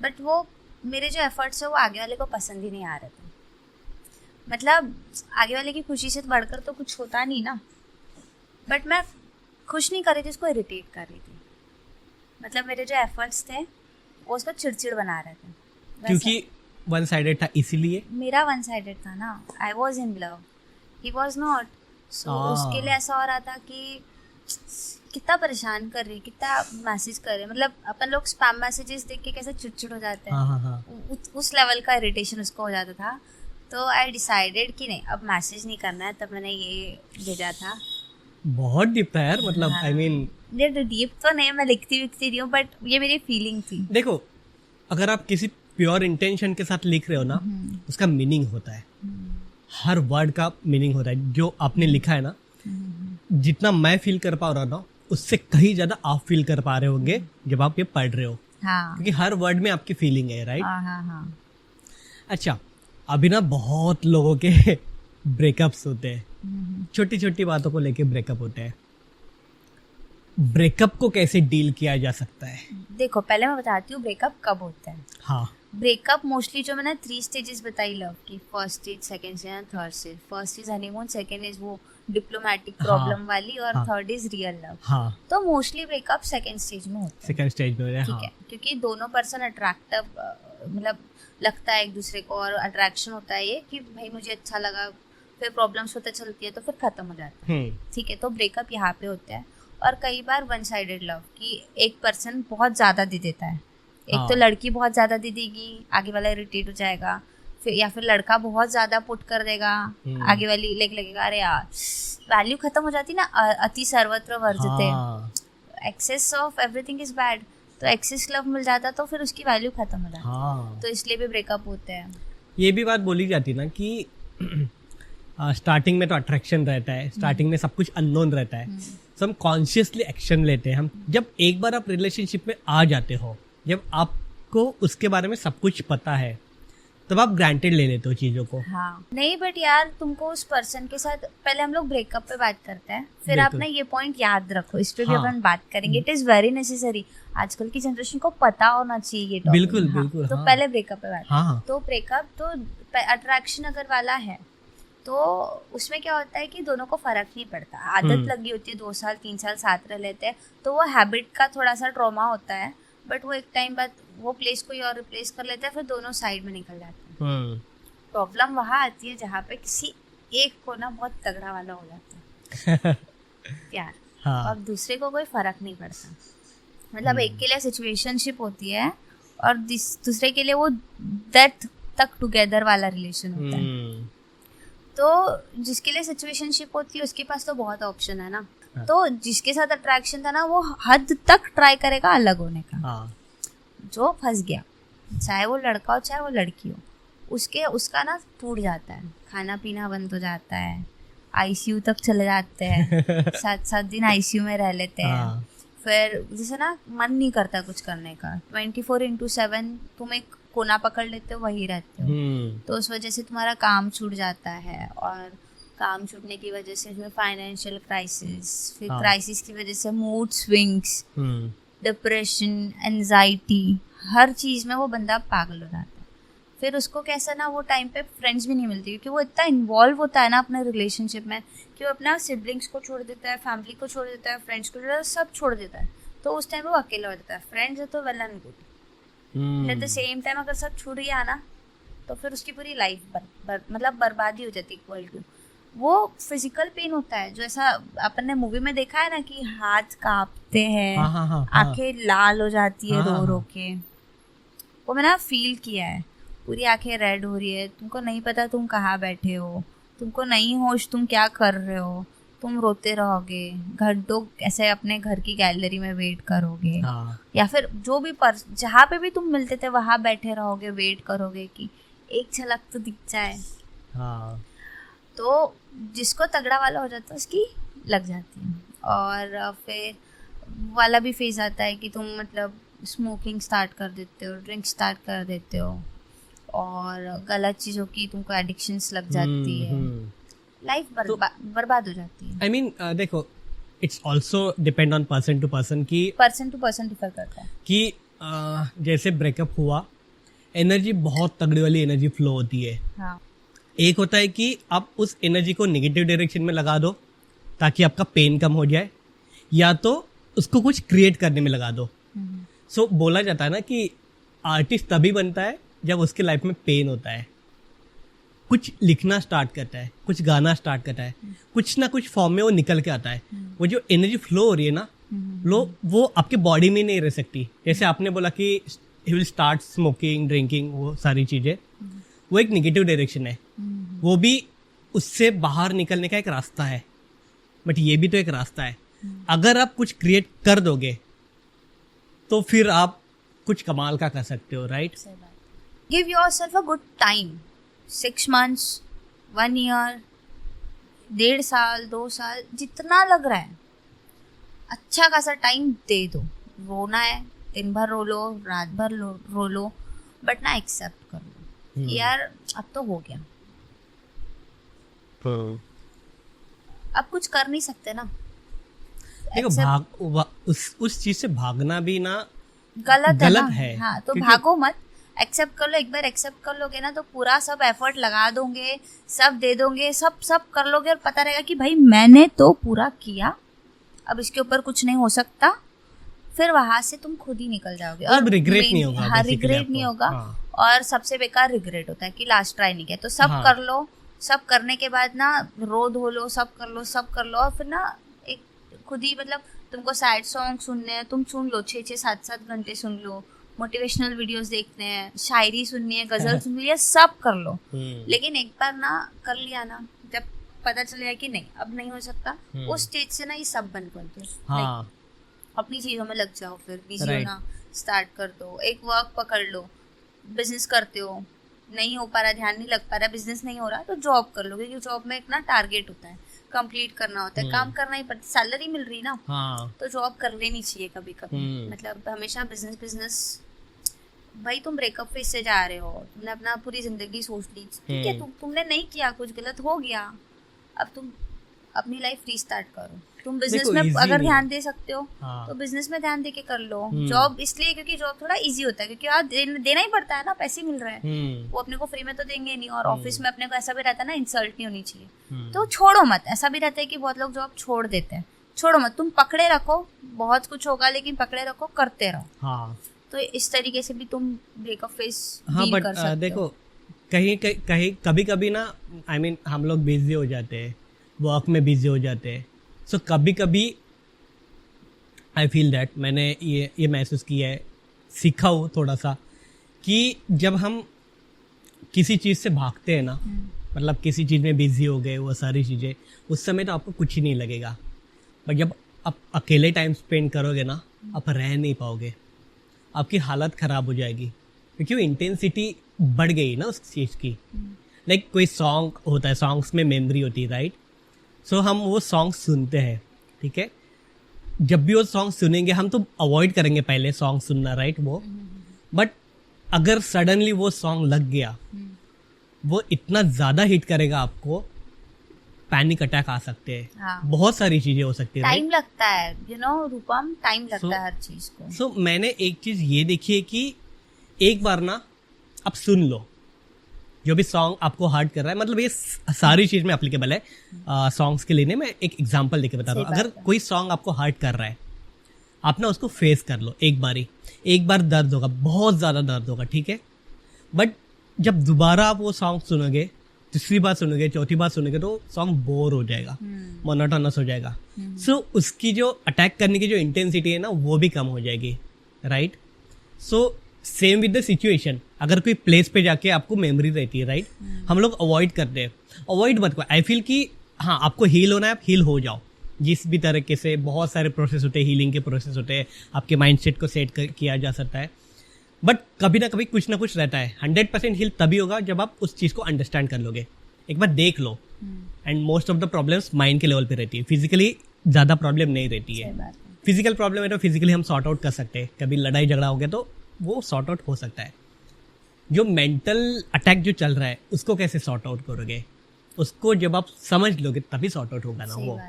बट वो मेरे जो एफर्ट्स है वो आगे वाले को पसंद ही नहीं आ रहे थे। मतलब आगे वाले की खुशी से बढ़कर तो कुछ होता नहीं ना, बट मैं खुश नहीं कर रही थी, उसको इरिटेट कर रही थी। मतलब मेरे जो एफर्ट्स थे वो उसको चिड़चिड़ बना रहे थे। क्योंकि वन साइडेड था इसीलिए? मेरा वन साइडेड था ना, I was in love, he was not. So उसके लिए ऐसा हो रहा था कि कितना परेशान कर रही, कितना मैसेज कर रहे, मतलब अपन लोग स्पैम मैसेजेस देख के कैसे चिड़चिड़ हो जाते हैं, उस लेवल का इरिटेशन उसको हो जाता था। तो आई डिसाइडेड कि नहीं, अब मैसेज नहीं करना है, तब मैंने ये भेजा था। बहुत डीप था यार, मतलब आई मीन डीप तो नहीं, मैं लिखती रही हूँ, बट ये मेरी फीलिंग थी। देखो, अगर आप किसी प्योर इंटेंशन के साथ लिख रहे हो ना, उसका मीनिंग होता है, हर वर्ड का मीनिंग होता है। जो आपने लिखा है ना, जितना मैं फील कर पा रहा हूँ ना, उससे कहीं ज्यादा आप फील कर पा रहे होंगे जब आप ये पढ़ रहे हो। हाँ। क्योंकि हर वर्ड में आपकी फीलिंग है, राइट? हाँ। अच्छा, अभी ना बहुत लोगों के ब्रेकअप्स होते हैं, छोटी छोटी बातों को लेके ब्रेकअप होते हैं। ब्रेकअप को कैसे डील किया जा सकता है? देखो, पहले मैं बताती हूँ ब्रेकअप कब होता है। हाँ। ब्रेकअप मोस्टली जो मैंने 3 स्टेजेस बताई लव की, first stage, second stage and third stage. First is honeymoon, second is वो डिप्लोमेटिक प्रॉब्लम वाली, और थर्ड इज रियल लव। हाँ। तो मोस्टली ब्रेकअप सेकंड स्टेज में होता है। सेकंड स्टेज में, ठीक है, क्योंकि दोनों पर्सन अट्रैक्टिव, मतलब लगता है एक दूसरे को, और अट्रैक्शन होता है ये कि भाई मुझे अच्छा लगा, फिर प्रॉब्लम्स होते चलती है तो फिर खत्म हो जाता है। ठीक है, तो ब्रेकअप यहाँ पे होता है। और कई बार वन साइडेड लव की एक पर्सन बहुत ज्यादा दे देता है, एक तो लड़की बहुत ज्यादा दे देगी, आगे वाला इरिटेट हो जाएगा, फिर या फिर लड़का बहुत ज्यादा पुट कर देगा, आगे वाली लगेगा अरे यार वैल्यू खत्म हो जाती ना, अति सर्वत्र वर्जते, excess of everything is bad. तो एक्सेस लव मिल जाता तो फिर उसकी वैल्यू खत्म हो जाती। तो इसलिए भी ब्रेकअप होते हैं। ये भी बात बोली जाती ना कि स्टार्टिंग में तो अट्रैक्शन रहता है, स्टार्टिंग में सब कुछ अननोन रहता है, तो हम कॉन्शियसली एक्शन लेते हैं। हम जब एक बार आप रिलेशनशिप में आ जाते हो, जब आपको उसके बारे में सब कुछ पता है, तब आप ग्रांटेड ले लेते हो चीजों को। हाँ। नहीं, बट यार तुमको उस पर्सन के साथ, पहले हम लोग ब्रेकअप पे बात करते हैं, फिर आप ना ये पॉइंट याद रखो, इस पे भी अपन बात करेंगे। इट इज वेरी नेसेसरी, आजकल की जनरेशन को पता होना चाहिए ये टॉपिक। बिल्कुल बिल्कुल। तो पहले ब्रेकअप पे बात। तो ब्रेकअप तो अट्रैक्शन अगर वाला है तो उसमें क्या होता है कि दोनों को फर्क नहीं पड़ता, आदत लगी होती है, 2 साल 3 साल साथ रह लेते हैं, तो वो हैबिट का थोड़ा सा ट्रॉमा होता है, बट वो एक टाइम बाद वो प्लेस कोई और रिप्लेस कर लेता है, फिर दोनों साइड में निकल जाते हैं। प्रॉब्लम वहाँ आती है जहाँ पे किसी एक को ना बहुत तगड़ा वाला हो जाता है प्यार, और दूसरे को कोई फर्क नहीं पड़ता। मतलब एक के लिए सिचुएशनशिप होती है और दूसरे के लिए वो डेथ तक टुगेदर वाला रिलेशन होता है। तो जिसके लिए सिचुएशनशिप होती है उसके पास तो बहुत ऑप्शन है ना। तो जिसके साथ अट्रैक्शन था ना, वो हद तक ट्राई करेगा अलग होने का। जो फंस गया, चाहे वो लड़का हो चाहे वो लड़की हो, उसका ना टूट जाता है, खाना पीना बंद हो जाता है, आईसीयू तक चले जाते हैं, 7-7 दिन आईसीयू में रह लेते हैं। फिर जैसे ना मन नहीं करता कुछ करने का, 24/7 तुम एक कोना पकड़ लेते हो, वही रहते हो। तो उस वजह से तुम्हारा काम छूट जाता है, और काम छूटने की वजह से फिर फाइनेंशियल क्राइसिस, फिर क्राइसिस की वजह से मूड स्विंग्स, डिप्रेशन, एंजाइटी, हर चीज़ में वो बंदा पागल हो जाता है। फिर उसको कैसा ना, वो टाइम पे फ्रेंड्स भी नहीं मिलती, क्योंकि वो इतना इन्वॉल्व होता है ना अपने रिलेशनशिप में कि वो अपना सिबलिंग्स को छोड़ देता है, फैमिली को छोड़ देता है, फ्रेंड्स को छोड़ देता है, सब छोड़ देता है। तो उस टाइम वो अकेला हो जाता है। फ्रेंड्स है तो well and good, eight the same time अगर सब छूट गया ना, तो फिर उसकी पूरी लाइफ मतलब बर्बादी हो जाती है इक्वल टू। वो फिजिकल पेन होता है, जो ऐसा अपन ने मूवी में देखा है ना कि हाथ कांपते हैं, आंखें लाल हो जाती है रो रो के, वो मैंने फील किया है। पूरी आंखें रेड हो रही है, तुमको नहीं पता तुम कहाँ बैठे हो, तुमको नहीं होश तुम क्या कर रहे हो, तुम रोते रहोगे घंटों, ऐसे अपने घर की गैलरी में वेट करोगे, या फिर जो भी जहाँ पे भी तुम मिलते थे वहाँ बैठे रहोगे, वेट करोगे कि एक झलक तो दिख जाए। तो जिसको तगड़ा वाला हो जाता है उसकी लग जाती है। और फिर वाला भी फेज आता है कि तुम मतलब स्मोकिंग स्टार्ट कर देते हो, ड्रिंक स्टार्ट कर देते हो, और गलत चीज़ों की तुमको एडिक्शंस लग जाती है, लाइफ बर्बाद हो जाती है। I mean, देखो, it's also depend on person to person, की पर्सन टू पर्सन डिफर करता है कि जैसे ब्रेकअप हुआ, एनर्जी बहुत तगड़ी वाली एनर्जी फ्लो होती है। एक होता है कि आप उस एनर्जी को नेगेटिव डायरेक्शन में लगा दो ताकि आपका पेन कम हो जाए, या तो उसको कुछ क्रिएट करने में लगा दो। सो बोला जाता है ना कि आर्टिस्ट तभी बनता है जब उसके लाइफ में पेन होता है, कुछ लिखना स्टार्ट करता है, कुछ गाना स्टार्ट करता है, कुछ ना कुछ फॉर्म में वो निकल के आता है, वो जो एनर्जी फ्लो हो रही है ना, वो आपके बॉडी में नहीं रह सकती। जैसे आपने बोला कि he will start smoking, drinking, वो सारी चीज़ें, वो एक नेगेटिव डायरेक्शन है, वो भी उससे बाहर निकलने का एक रास्ता है, बट ये भी तो एक रास्ता है। अगर आप कुछ क्रिएट कर दोगे तो फिर आप कुछ कमाल का कर सकते हो, right? Give yourself a good time, 6 months, 1 year, 1.5 साल, 2 साल, जितना लग रहा है अच्छा खासा टाइम दे दो। रोना है, दिन भर रो लो, रात भर रो लो, बट ना एक्सेप्ट कर लो कि यार अब तो हो गया, अब कुछ कर नहीं सकते ना। देखो उस चीज से भागना भी ना गलत है। हाँ, तो भागो मत, एक्सेप्ट कर लो। एक बार एक्सेप्ट कर लोगे ना तो पूरा सब एफर्ट लगा दोगे, सब दे दोगे, सब कर लोगे और पता रहेगा कि भाई मैंने तो पूरा किया, अब इसके ऊपर कुछ नहीं हो सकता। फिर वहां से तुम खुद ही निकल जाओगे और रिग्रेट नहीं होगा। हाँ, रिग्रेट नहीं होगा। और सबसे बेकार रिग्रेट होता है कि लास्ट ट्राई नहीं किया। तो सब कर लो, सब करने के बाद ना रो धो लो, सब कर लो और फिर ना एक खुद ही मतलब तुमको सैड सॉन्ग सुनने हैं, तुम सुन लो, 6-6, 7-7 घंटे सुन लो, मोटिवेशनल वीडियोस देखने हैं, शायरी सुननी है, गजल सुननी है, सब कर लो। लेकिन एक बार ना कर लिया ना, जब पता चलेगा कि नहीं अब नहीं हो सकता, उस स्टेज से ना ये सब बंद कर दो। अपनी चीजों में लग जाओ, फिर बिजी होना स्टार्ट कर दो, एक वर्क पकड़ लो। बिजनेस करते हो, नहीं हो पा रहा, ध्यान नहीं लग पा रहा, बिजनेस नहीं हो रहा, तो जॉब कर लो, क्योंकि जॉब में एक ना टारगेट होता है, कंप्लीट करना होता है, काम करना ही पड़ता, सैलरी मिल रही ना, तो जॉब कर लेनी चाहिए कभी कभी। मतलब हमेशा बिजनेस भाई तुम ब्रेकअप फेज से जा रहे हो, तुमने अपना पूरी जिंदगी सोच ली, ठीक है, तुमने नहीं किया, कुछ गलत हो गया, अब तुम अपनी लाइफ रीस्टार्ट करो। तुम बिजनेस में अगर ध्यान दे सकते हो तो बिजनेस में ध्यान दे के कर लो। जॉब इसलिए क्योंकि जॉब थोड़ा इजी होता है, क्योंकि यार देना ही पड़ता है ना, पैसे मिल रहे हैं, वो अपने को फ्री में तो देंगे नहीं। और ऑफिस में अपने को ऐसा भी रहता है ना, इंसल्ट नहीं होनी चाहिए, तो छोड़ो मत। ऐसा भी रहता है कि बहुत लोग जॉब छोड़ देते हैं, छोड़ो मत, तुम पकड़े रखो, बहुत कुछ होगा लेकिन पकड़े रखो, करते रहो। तो इस तरीके से भी तुम ब्रेकअप फेस डील कर सकते हो। देखो कहीं कभी कभी ना, आई मीन हम लोग बिजी हो जाते हैं, वर्क में बिजी हो जाते हैं, सो कभी कभी आई फील दैट, मैंने ये महसूस किया है, सीखा हो थोड़ा सा, कि जब हम किसी चीज़ से भागते हैं ना, मतलब किसी चीज़ में बिजी हो गए, वो सारी चीज़ें, उस समय तो आपको कुछ ही नहीं लगेगा, पर जब आप अकेले टाइम स्पेंड करोगे ना, आप रह नहीं पाओगे, आपकी हालत ख़राब हो जाएगी, क्योंकि वो इंटेंसिटी बढ़ गई ना उस चीज़ की। लाइक कोई सॉन्ग होता है, सॉन्ग्स में मेमोरी होती है, राइट? सो हम वो सॉन्ग सुनते हैं, ठीक है, जब भी वो सॉन्ग सुनेंगे हम तो अवॉइड करेंगे पहले सॉन्ग सुनना, राइट? वो बट अगर सडनली वो सॉन्ग लग गया, वो इतना ज़्यादा हिट करेगा आपको, पैनिक अटैक आ सकते हैं। हाँ। बहुत सारी चीजें हो सकती है, टाइम लगता है, रूपम, टाइम लगता है हर चीज को। सो मैंने एक चीज ये देखी है कि एक बार ना आप सुन लो जो भी सॉन्ग आपको हर्ट कर रहा है, मतलब ये सारी चीज में एप्लीकेबल है सॉन्ग्स के लिए। मैं एक एग्जांपल देके बता रहा हूँ, अगर कोई सॉन्ग आपको हर्ट कर रहा है, आप ना उसको फेस कर लो एक बार दर्द होगा, बहुत ज्यादा दर्द होगा, ठीक है, बट जब दोबारा आप वो सॉन्ग सुनोगे, तीसरी बार सुनोगे, चौथी बार सुनोगे, तो सॉन्ग बोर हो जाएगा, मोनोटोनस हो जाएगा। सो उसकी जो अटैक करने की जो इंटेंसिटी है ना, वो भी कम हो जाएगी, right? So same with the situation, अगर कोई प्लेस पे जाके आपको मेमोरी रहती है, राइट, हम लोग अवॉइड करते हैं, अवॉइड मत करो। आई फील कि हाँ, आपको हील होना है, आप हील हो जाओ, जिस भी तरीके से बहुत सारे प्रोसेस होते हैं, हीलिंग के प्रोसेस होते हैं, आपके माइंडसेट को सेट किया जा सकता है, बट कभी ना कभी कुछ ना कुछ रहता है। 100% हील तभी होगा जब आप उस चीज़ को अंडरस्टैंड कर लोगे, एक बार देख लो। And most of the problems mind के लेवल पे रहती है, फिजिकली ज़्यादा प्रॉब्लम नहीं रहती है। फिजिकल प्रॉब्लम है तो फिजिकली हम सॉर्ट आउट कर सकते हैं, कभी लड़ाई झगड़ा हो गया तो वो सॉर्ट आउट हो सकता है। जो मेंटल अटैक जो चल रहा है, उसको कैसे सॉर्ट आउट करोगे? उसको जब आप समझ लोगे तभी सॉर्ट आउट होगा ना वो।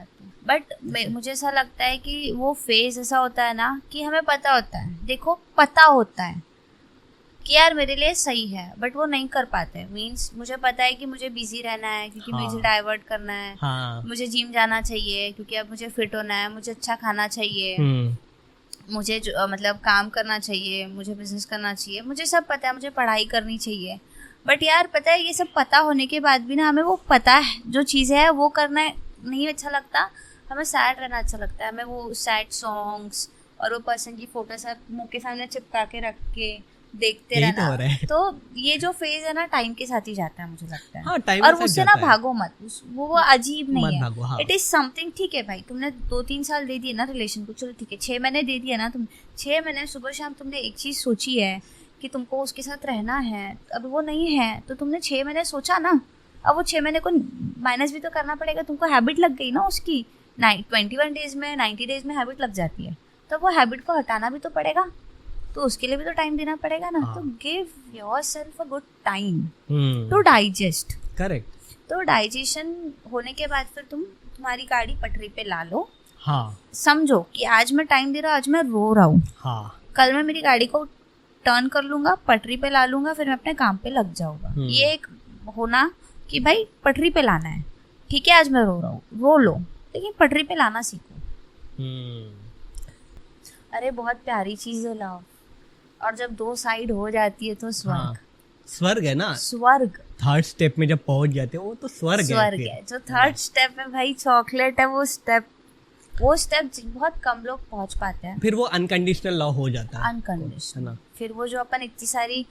बट मुझे ऐसा लगता है कि वो फेज ऐसा होता है ना कि हमें पता होता है, देखो पता होता है कि यार मेरे लिए सही है, बट वो नहीं कर पाते। मीन्स मुझे पता है कि मुझे बिजी रहना है क्योंकि मुझे डाइवर्ट करना है, मुझे जिम जाना चाहिए क्योंकि अब मुझे फिट होना है, मुझे अच्छा खाना चाहिए, मुझे मतलब काम करना चाहिए, मुझे बिजनेस करना चाहिए, मुझे सब पता है, मुझे पढ़ाई करनी चाहिए, बट यार पता है ये सब पता होने के बाद भी ना हमें वो पता है जो चीज़ें है वो करना नहीं अच्छा लगता, हमें सैड रहना अच्छा लगता है, हमें वो सैड सॉन्ग्स और वो पर्सन की फोटो सब मुंह के सामने चिपका के रख के देखते रहना। तो ये जो फेज है ना टाइम के साथ ही जाता है मुझे लगता है। हाँ, टाइम और उससे ना भागो मत, वो अजीब नहीं है। हाँ। इट इज समथिंग, ठीक है भाई तुमने 2-3 साल दे दिए ना रिलेशन को, चलो ठीक है 6 महीने दे दिया ना, तुम 6 महीने सुबह शाम तुमने एक चीज सोची है कि तुमको उसके साथ रहना है, अब वो नहीं है तो तुमने 6 महीने सोचा ना, अब वो 6 महीने को माइनस भी तो करना पड़ेगा, तुमको हैबिट लग गई ना उसकी, 21 डेज में 90 डेज में हैबिट लग जाती है, तो वो हैबिट को हटाना भी तो पड़ेगा, तो उसके लिए भी तो टाइम देना पड़ेगा ना। तो give yourself a good time to digest. Correct. तो डाइजेशन होने के बाद फिर तुम्हारी गाड़ी पटरी पे ला लो। हाँ। समझो कि आज मैं टाइम दे रहा हूँ, आज मैं रो रहा हूँ, हाँ। कल मैं मेरी गाड़ी को टर्न कर लूंगा, पटरी पे ला लूंगा, फिर मैं अपने काम पे लग जाऊंगा। ये एक होना कि भाई पटरी पे लाना है, ठीक है आज मैं रो रहा हूँ, रो लो, लेकिन पटरी पे लाना सीखो। अरे बहुत प्यारी चीज है लव, और जब 2 साइड हो जाती है तो स्वर्ग। हाँ, स्वर्ग है ना, स्वर्ग। थर्ड स्टेप में जब पहुंच जाते हो वो तो स्वर्ग है। जो थर्ड स्टेप है भाई चॉकलेट है, वो स्टेप बहुत कम लोग पहुंच पाते हैं। फिर वो अनकंडीशनल लव हो जाता है, अनकंडीशनल। फिर वो जो अपन इतनी सारी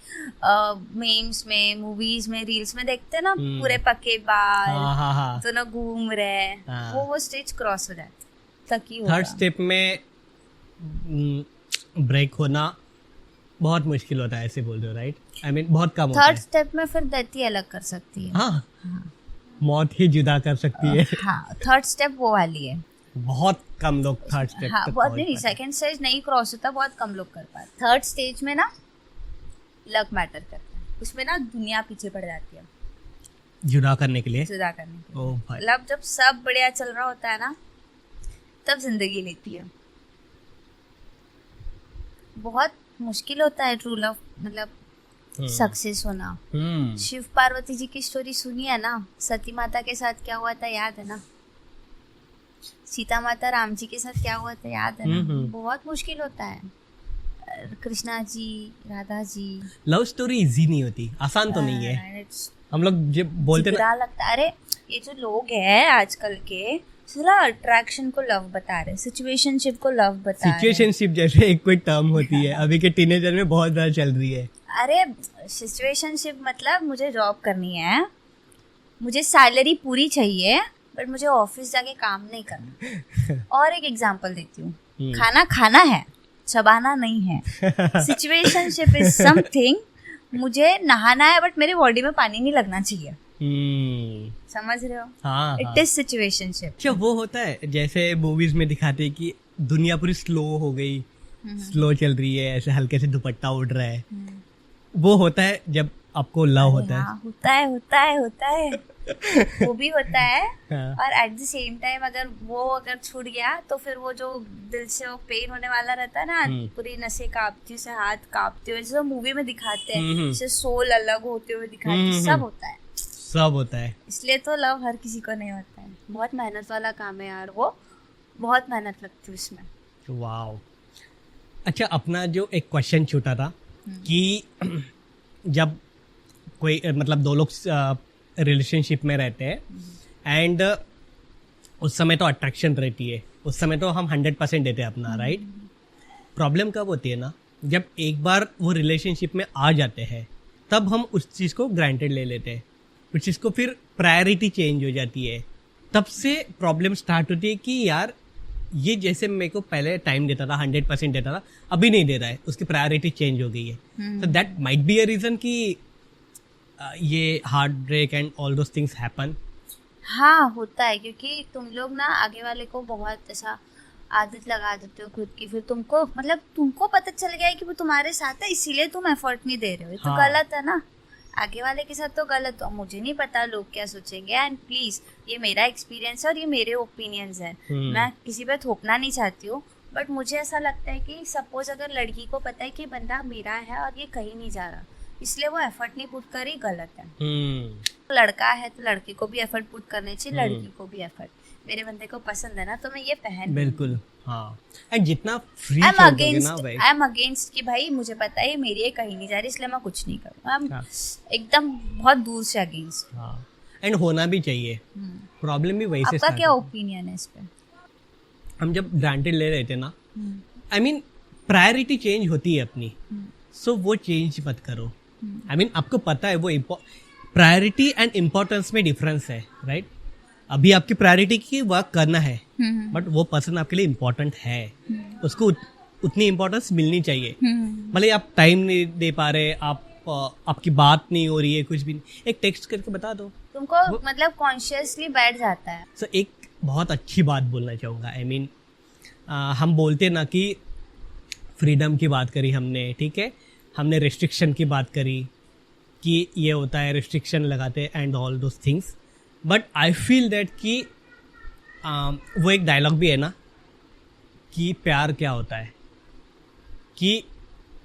मीम्स में, मूवीज में, रील्स में देखते हैं ना, पूरे पके बाल, दोनों घूम रहे, वो स्टेज क्रॉस हो जाता है। थर्ड स्टेप में ब्रेक होना बहुत मुश्किल होता है, ऐसे बोल रहे हो राइट? आई मीन बहुत कम होता है। थर्ड स्टेप में फिर डेथ ही अलग कर सकती है। हाँ, मौत ही जुदा कर सकती है। हाँ, थर्ड स्टेप वो वाली है। बहुत कम लोग थर्ड स्टेप हाँ, बहुत नहीं, सेकंड स्टेज नहीं क्रॉस होता, बहुत कम लोग कर पाते। थर्ड स्टेज में ना लक मैटर करता है, उसमें ना दुनिया पीछे पड़ जाती है जुदा करने के लिए। ओह भाई, मतलब जब सब बढ़िया चल रहा होता है ना, तब जिंदगी लेती है। बहुत मुश्किल होता है ट्रू लव मतलब सक्सेस होना। शिव पार्वती जी की स्टोरी सुनी है ना, सती माता के साथ क्या हुआ था याद है ना, सीता माता राम जी के साथ क्या हुआ था याद है ना। बहुत मुश्किल होता है। Krishna ji, Radha ji, love story easy नहीं होती, आसान तो नहीं है। हम लोग जब बोलते ना लगता है, अरे ये जो लोग हैं आजकल के थोड़ा अट्रैक्शन को लव बता रहे, सिचुएशनशिप को लव बता रहे। सिचुएशनशिप जैसे एक कोई टर्म होती है, अभी के टीनेजर में बहुत ज्यादा चल रही है। अरे सिचुएशनशिप मतलब मुझे जॉब करनी है, मुझे सैलरी पूरी चाहिए, बट मुझे ऑफिस जाके काम नहीं करना। और एक एग्जांपल देती हूँ, खाना खाना है, चबाना नहीं है। सिचुएशनशिप इज समथिंग, मुझे नहाना है बट मेरे बॉडी में पानी नहीं लगना चाहिए। समझ रहे हो? हाँ, इट इज सिचुएशनशिप। अच्छा, वो होता है जैसे मूवीज में दिखाते हैं कि दुनिया पूरी स्लो हो गई, स्लो चल रही है, ऐसे हल्के से दुपट्टा उड़ रहा है, वो होता है जब आपको लव होता है। होता है वो भी होता है। और एट द सेम टाइम अगर छूट गया तो फिर वो जो दिल से वो पेन होने वाला रहता है ना, पूरी नसें कांपती हुई से, हाथ कांपते हुए, जैसे मूवी में दिखाते हैं, जैसे सोल अलग होते हुए दिखाते हैं, सब होता है। इसलिए तो लव हर किसी को नहीं होता है, बहुत मेहनत वाला काम है यार, वो बहुत मेहनत लगती है उसमें। वाओ। अच्छा, अपना जो एक क्वेश्चन छूटा था कि जब कोई मतलब 2 लोग रिलेशनशिप में रहते हैं एंड उस समय तो अट्रैक्शन रहती है, उस समय तो हम 100% देते हैं अपना, राइट? प्रॉब्लम कब होती है ना, जब एक बार वो रिलेशनशिप में आ जाते हैं तब हम उस चीज़ को ग्रांटेड ले लेते हैं, उस चीज़ को फिर प्रायोरिटी चेंज हो जाती है। तब से प्रॉब्लम स्टार्ट होती है कि यार ये जैसे मेरे को पहले टाइम देता था, 100% देता था, अभी नहीं दे रहा है, उसकी प्रायोरिटी चेंज हो गई है। So that might be a reason कि ये heart break and all those things happen. हाँ, होता है, क्योंकि तुम लोग ना आगे वाले को बहुत ऐसा आदत लगा देते हो खुद की, फिर तुमको पता चल गया है कि वो तुम्हारे साथ है, इसीलिए तुम एफर्ट नहीं दे रहे हो। तो गलत है ना, आगे वाले के साथ तो गलत हो। मुझे नहीं पता लोग क्या सोचेंगे, एंड प्लीज ये मेरा एक्सपीरियंस है और ये मेरे ओपिनियंस है, मैं किसी पे थोपना नहीं चाहती हूँ, बट मुझे ऐसा लगता है कि सपोज अगर लड़की को पता है कि बंदा मेरा है और ये कहीं नहीं जा रहा, इसलिए वो एफर्ट नहीं पुट करी, गलत है। लड़का है तो लड़के को भी एफर्ट पुट करने चाहिए, लड़की को भी एफर्ट, मेरे बंदे को पसंद है ना तो मैं ये पहन, बिल्कुल हाँ। एंड जितना फ्री आई एम अगेंस्ट कि भाई मुझे पता है ये मेरी है, कहीं नहीं जा रही, इसलिए मैं कुछ नहीं करूँ, एकदम बहुत दूर से अगेंस्ट। हाँ एंड होना भी चाहिए, प्रॉब्लम भी वही से। आपका क्या ओपिनियन है इस पे? हम जब ग्रांटेड ले रहे थे ना, आई मीन प्रायोरिटी चेंज होती है अपनी, सो वो चेंज मत करो। आई मीन आपको पता है वो प्रायोरिटी एंड इम्पोर्टेंस में डिफरेंस है, राइट? अभी आपकी प्रायोरिटी की वर्क करना है, बट वो पर्सन आपके लिए इम्पोर्टेंट है, उसको उतनी इम्पोर्टेंस मिलनी चाहिए। भले आप टाइम नहीं दे पा रहे, आपकी बात नहीं हो रही है, कुछ भी नहीं, एक टेक्स्ट करके बता दो तुमको, मतलब कॉन्शियसली बैठ जाता है। सो एक बहुत अच्छी बात बोलना चाहूँगा, आई मीन हम बोलते ना कि फ्रीडम की बात करी हमने, ठीक है, हमने रिस्ट्रिक्शन की बात करी कि ये होता है, रिस्ट्रिक्शन लगाते and all those things, but I feel that कि वो एक डायलॉग भी है ना कि प्यार क्या होता है, कि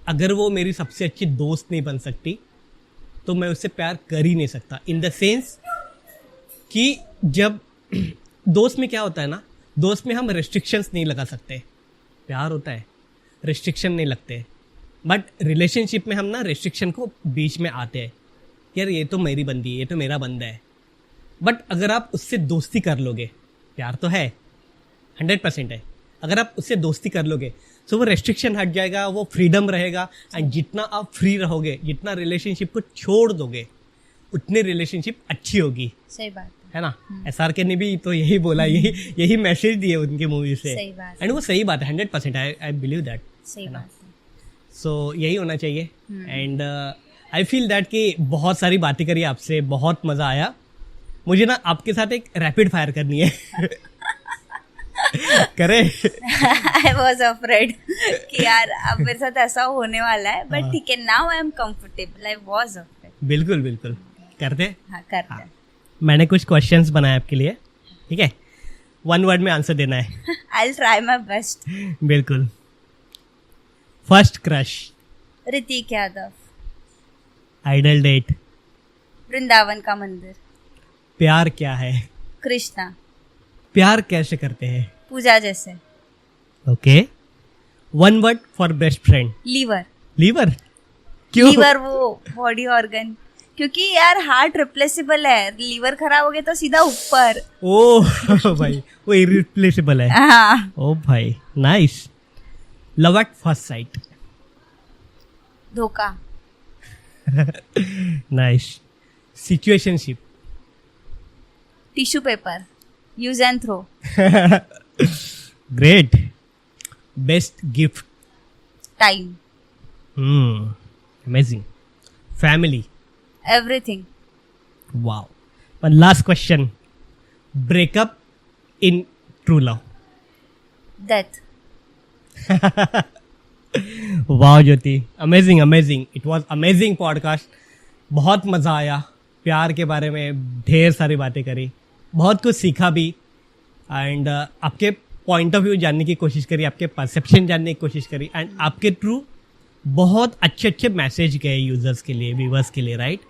अगर वो मेरी सबसे अच्छी दोस्त नहीं बन सकती तो मैं उससे प्यार कर ही नहीं सकता। इन द सेंस कि जब दोस्त में क्या होता है ना, दोस्त में हम रिस्ट्रिक्शंस नहीं लगा सकते, प्यार होता है रिस्ट्रिक्शन नहीं लगते, बट रिलेशनशिप में हम ना रिस्ट्रिक्शन को बीच में आते हैं, यार ये तो मेरी बंदी है, ये तो मेरा बंदा है। बट अगर आप उससे दोस्ती कर लोगे, प्यार तो है 100% है, अगर आप उससे दोस्ती कर लोगे तो वो रेस्ट्रिक्शन हट जाएगा, वो फ्रीडम रहेगा, एंड जितना आप फ्री रहोगे, जितना रिलेशनशिप को छोड़ दोगे, उतनी रिलेशनशिप अच्छी होगी। सही बात है ना? SRK ने भी तो यही बोला, यही मैसेज दिए उनके मूवी से, एंड वो सही बात है, 100% आई बिलीव दैट। सही बात है। सो यही होना चाहिए, एंड आई फील दैट कि बहुत सारी बातें करी आपसे, बहुत मज़ा आया मुझे ना। आपके साथ एक रैपिड फायर करनी है करे? आई वॉज अफ्रेड कि यार अब मेरे साथ ऐसा होने वाला है, बट ठीक है, now I am comfortable. I was afraid. बिल्कुल बिल्कुल करते। हाँ करते। हाँ। मैंने कुछ क्वेश्चंस बनाए आपके लिए, ठीक है, 1 वर्ड में आंसर देना है। I try my best. बिल्कुल। First crush? Hrithik Yadav. Ideal date? Vrindavan का मंदिर। प्यार क्या है? कृष्णा। प्यार कैसे करते हैं? पूजा जैसे। Okay. 1 word for best friend? Liver. Liver क्यों? लीवर वो बॉडी ऑर्गन, क्योंकि यार हार्ट रिप्लेसेबल है, लीवर खराब हो गया तो सीधा ऊपर। ओ भाई वो इरिप्लेसेबल है। हाँ। ओ भाई nice. Love at first sight? धोखा। Nice. Situationship? Tissue paper, use and throw. Great. Best gift? Time. Amazing. Family? Everything. Wow. One last question, breakup in true love? Death. Wow Jyoti, amazing amazing, it was amazing podcast. बहुत मज़ा आया, प्यार के बारे में ढेर सारी बातें करी, बहुत कुछ सीखा भी, एंड आपके पॉइंट ऑफ व्यू जानने की कोशिश करी, आपके परसेप्शन जानने की कोशिश करी, एंड आपके थ्रू बहुत अच्छे अच्छे मैसेज गए यूजर्स के लिए, व्यूवर्स के लिए, राइट?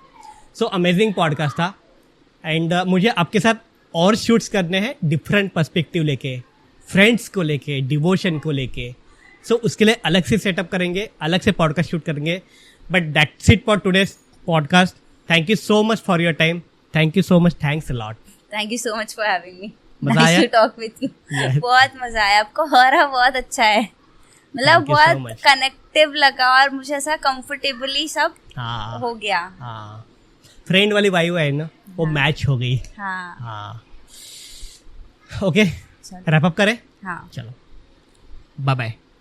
सो अमेजिंग पॉडकास्ट था, एंड मुझे आपके साथ और शूट्स करने हैं डिफरेंट पर्सपेक्टिव लेके, फ्रेंड्स को लेके, डिवोशन को लेके। सो उसके लिए अलग से सेटअप करेंगे, अलग से पॉडकास्ट शूट करेंगे, but that's it for today's podcast. Thank you so much for your time, thank you so much, thanks a lot. Thank you so much for having me, मजा आया? Talk with you. बहुत मजा आया, आपको हो रहा बहुत अच्छा है, मतलब बहुत कनेक्टिव लगा, और मुझे ऐसा कंफर्टेबली सब हो गया। हाँ, फ्रेंड वाली वाइब है ना, वो मैच हो गई। हाँ। ओके, रैप अप करें? हाँ। चलो, बाय बाय।